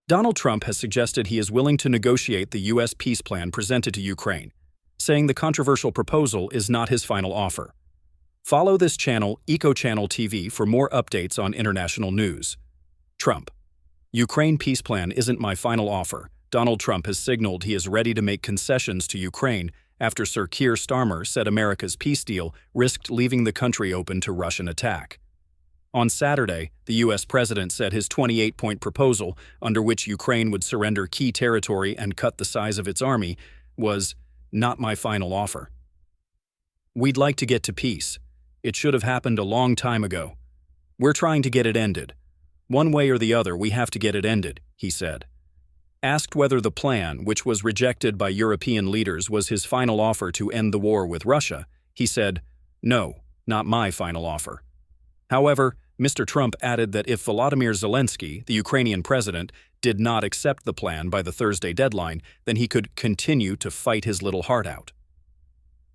Donald Trump has suggested he is willing to negotiate the U.S. peace plan presented to Ukraine, saying the controversial proposal is not his final offer. Follow this channel, Eco Channel TV, for more updates on international news. Trump. Ukraine peace plan isn't my final offer. Donald Trump has signaled he is ready to make concessions to Ukraine after Sir Keir Starmer said America's peace deal risked leaving the country open to Russian attack. On Saturday, the U.S. president said his 28-point proposal, under which Ukraine would surrender key territory and cut the size of its army, was not my final offer. We'd like to get to peace. It should have happened a long time ago. We're trying to get it ended. One way or the other, we have to get it ended, he said. Asked whether the plan, which was rejected by European leaders, was his final offer to end the war with Russia, he said, "No, not my final offer." However, Mr. Trump added that if Volodymyr Zelensky, the Ukrainian president, did not accept the plan by the Thursday deadline, then he could continue to fight his little heart out.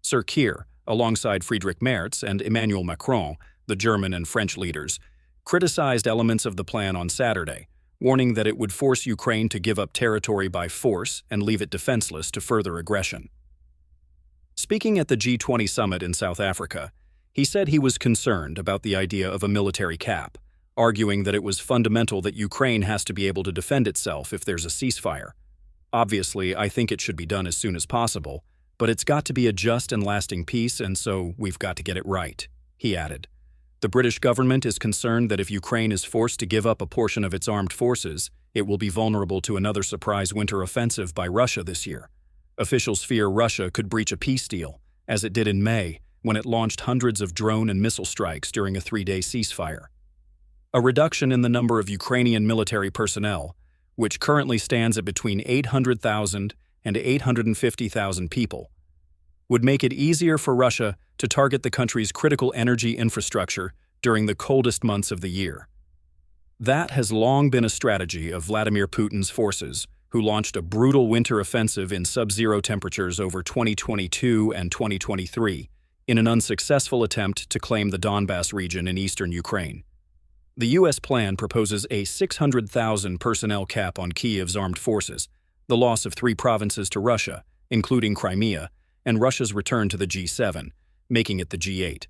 Sir Keir, alongside Friedrich Merz and Emmanuel Macron, the German and French leaders, criticized elements of the plan on Saturday, warning that it would force Ukraine to give up territory by force and leave it defenseless to further aggression. Speaking at the G20 summit in South Africa, he said he was concerned about the idea of a military cap, arguing that it was fundamental that Ukraine has to be able to defend itself if there's a ceasefire. Obviously, I think it should be done as soon as possible, but it's got to be a just and lasting peace, and so we've got to get it right, he added. The British government is concerned that if Ukraine is forced to give up a portion of its armed forces, it will be vulnerable to another surprise winter offensive by Russia this year. Officials fear Russia could breach a peace deal, as it did in May, when it launched hundreds of drone and missile strikes during a 3-day ceasefire. A reduction in the number of Ukrainian military personnel, which currently stands at between 800,000 and 850,000 people, would make it easier for Russia to target the country's critical energy infrastructure during the coldest months of the year. That has long been a strategy of Vladimir Putin's forces, who launched a brutal winter offensive in sub-zero temperatures over 2022 and 2023, in an unsuccessful attempt to claim the Donbas region in eastern Ukraine. The U.S. plan proposes a 600,000 personnel cap on Kiev's armed forces, the loss of 3 provinces to Russia, including Crimea, and Russia's return to the G7, making it the G8.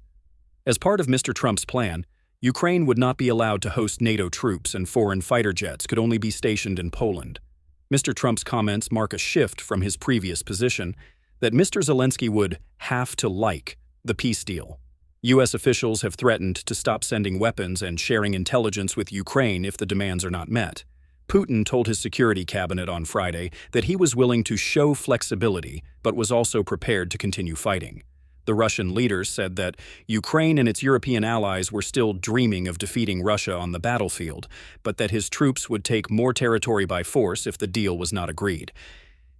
As part of Mr. Trump's plan, Ukraine would not be allowed to host NATO troops, and foreign fighter jets could only be stationed in Poland. Mr. Trump's comments mark a shift from his previous position that Mr. Zelensky would have to like the peace deal. U.S. officials have threatened to stop sending weapons and sharing intelligence with Ukraine if the demands are not met. Putin told his security cabinet on Friday that he was willing to show flexibility, but was also prepared to continue fighting. The Russian leaders said that Ukraine and its European allies were still dreaming of defeating Russia on the battlefield, but that his troops would take more territory by force if the deal was not agreed.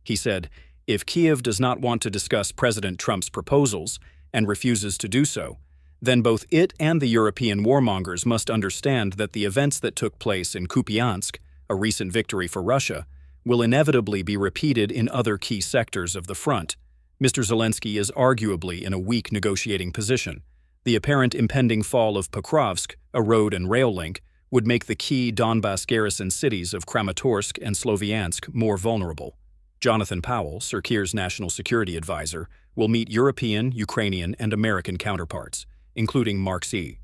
He said, if Kiev does not want to discuss President Trump's proposals and refuses to do so, then both it and the European warmongers must understand that the events that took place in Kupiansk, a recent victory for Russia, will inevitably be repeated in other key sectors of the front. Mr. Zelensky is arguably in a weak negotiating position. The apparent impending fall of Pokrovsk, a road and rail link, would make the key Donbas garrison cities of Kramatorsk and Sloviansk more vulnerable. Jonathan Powell, Sir Keir's national security advisor, will meet European, Ukrainian, and American counterparts, including Mark C.